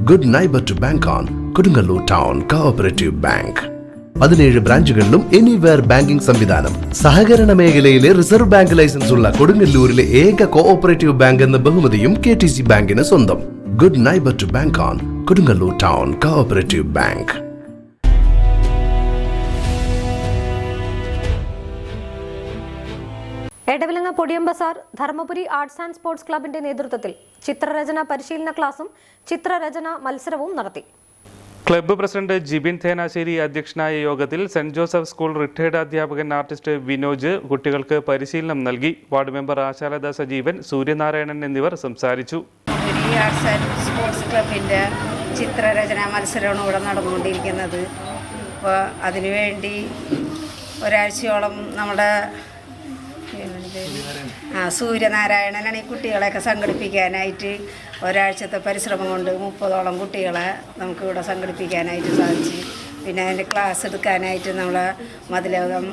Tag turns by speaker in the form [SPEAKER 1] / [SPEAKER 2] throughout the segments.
[SPEAKER 1] Good neighbour to bank on Kodungallur town cooperative bank. 17 ബ്രാഞ്ചുകളിലും anywhere banking സംവിധാനം. സഹകരണ മേഖലയിലെ റിസർവ് ബാങ്ക് ലൈസൻസ് ഉള്ള കൊടുങ്ങല്ലൂരിലെ ഏക കോഓപ്പറേറ്റീവ് ബാങ്ക് എന്ന ബഹുമതിയും KTC ബാങ്കിന് സ്വന്തം. Good neighbour to bank on Kodungallur town cooperative bank.
[SPEAKER 2] Edavilanga Podiyam Bazar Dharmapuri arts and sports ക്ലബിന്റെ നേതൃത്വത്തിൽ ചിത്രരചന പരിശീലന ക്ലാസും ചിത്രരചന മത്സരവും നടത്തി.
[SPEAKER 3] ക്ലബ്ബ് പ്രസിഡന്റ് ജിബിൻ തേനാശ്ശേരി അധ്യക്ഷനായ യോഗത്തിൽ സെന്റ് ജോസഫ് സ്കൂൾ റിട്ടയർഡ് അധ്യാപകൻ ആർട്ടിസ്റ്റ് വിനോജ് കുട്ടികൾക്ക് പരിശീലനം നൽകി. വാർഡ് മെമ്പർ ആശാലത സജീവൻ, സൂര്യനാരായണൻ എന്നിവർ സംസാരിച്ചു.
[SPEAKER 4] ആർട്സ് ആൻഡ് സ്പോർട്സ് ക്ലബിൻ്റെ ചിത്രരചന മത്സരമാണ് ഇവിടെ നടന്നുകൊണ്ടിരിക്കുന്നത്. അപ്പോൾ അതിനുവേണ്ടി ഒരാഴ്ചയോളം നമ്മുടെ സൂര്യനാരായണനാണ് ഈ കുട്ടികളെയൊക്കെ സംഘടിപ്പിക്കാനായിട്ട് ഒരാഴ്ചത്തെ പരിശ്രമം കൊണ്ട് 30ഓളം കുട്ടികളെ നമുക്കിവിടെ സംഘടിപ്പിക്കാനായിട്ട് സാധിച്ചു. പിന്നെ അതിൻ്റെ ക്ലാസ് എടുക്കാനായിട്ട് നമ്മളെ മതിലകം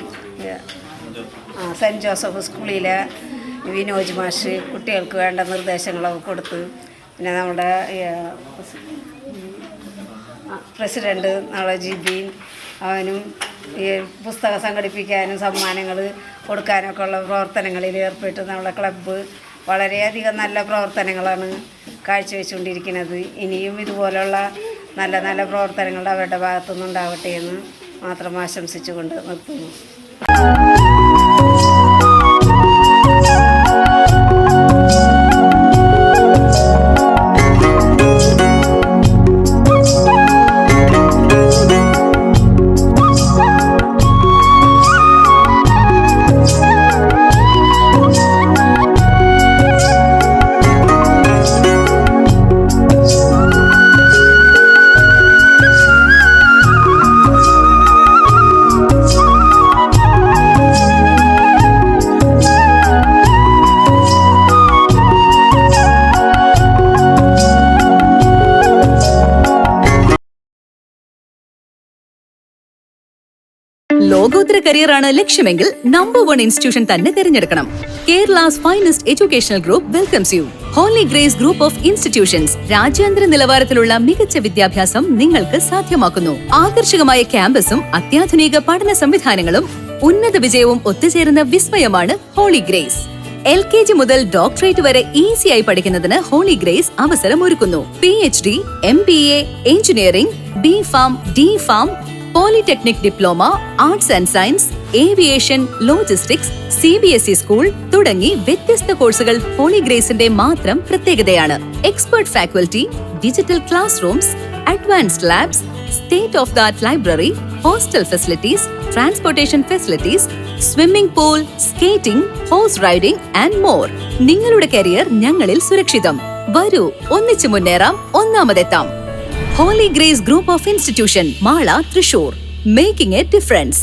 [SPEAKER 4] സെൻറ്റ് ജോസഫ് സ്കൂളിലെ വിനോജ് മാഷ് കുട്ടികൾക്ക് വേണ്ട നിർദ്ദേശങ്ങളൊക്കെ കൊടുത്ത്, പിന്നെ നമ്മുടെ പ്രസിഡൻറ്റ് നമ്മളെ ജിബിൻ അവനും ഈ പുസ്തകം സംഘടിപ്പിക്കാനും സമ്മാനങ്ങൾ കൊടുക്കാനൊക്കെ ഉള്ള പ്രവർത്തനങ്ങളിൽ ഏർപ്പെട്ട് നമ്മുടെ ക്ലബ്ബ് വളരെയധികം നല്ല പ്രവർത്തനങ്ങളാണ് കാഴ്ചവെച്ചുകൊണ്ടിരിക്കുന്നത്. ഇനിയും ഇതുപോലുള്ള നല്ല നല്ല പ്രവർത്തനങ്ങൾ അവരുടെ ഭാഗത്തുനിന്നുണ്ടാവട്ടെ എന്ന് മാത്രം ആശംസിച്ചുകൊണ്ട് നിർത്തുന്നു.
[SPEAKER 5] ലോകോത്തര കരിയറാണ് ലക്ഷ്യമെങ്കിൽ നമ്പർ 1 ഇൻസ്റ്റിറ്റ്യൂഷൻ തന്നെ തിരഞ്ഞെടുക്കണം. Kerala's finest educational group welcomes you. Holy Grace group of institutions രാജ്യാന്തര നിലവാരത്തിലുള്ള മികച്ച വിദ്യാഭ്യാസം നിങ്ങൾക്ക് സാധ്യമാക്കുന്നു. ആകർഷകമായ ക്യാമ്പസും അത്യാധുനിക പഠന സംവിധാനങ്ങളും ഉന്നത വിജയവും ഒത്തുചേരുന്ന വിസ്മയമാണ് ഹോളി ഗ്രേസ്. LKG മുതൽ ഡോക്ടറേറ്റ് വരെ ഈസിയായി പഠിക്കുന്നതിന് ഹോളി ഗ്രേസ് അവസരമൊരുക്കുന്നു. PhD, MBA, engineering, B.Pharm, D.Pharm, polytechnic diploma, arts and science, aviation, logistics, CBSE school തുടങ്ങി വ്യത്യസ്ത കോഴ്സുകൾ ഹോളി ഗ്രേസിന്റെ മാത്രം പ്രത്യേകതയാണ്. Expert faculty, digital class rooms, advanced labs, state of the art library, hostel facilities, transportation facilities, swimming pool, skating, horse riding and more. നിങ്ങളുടെ career ഞങ്ങളിൽ സുരക്ഷിതം. വരൂ, ഒന്നിച്ചു മുന്നേറാം, ഒന്നാമതെത്താം. Holy Grace Group of Institution, Mala, Thrissur, making a difference.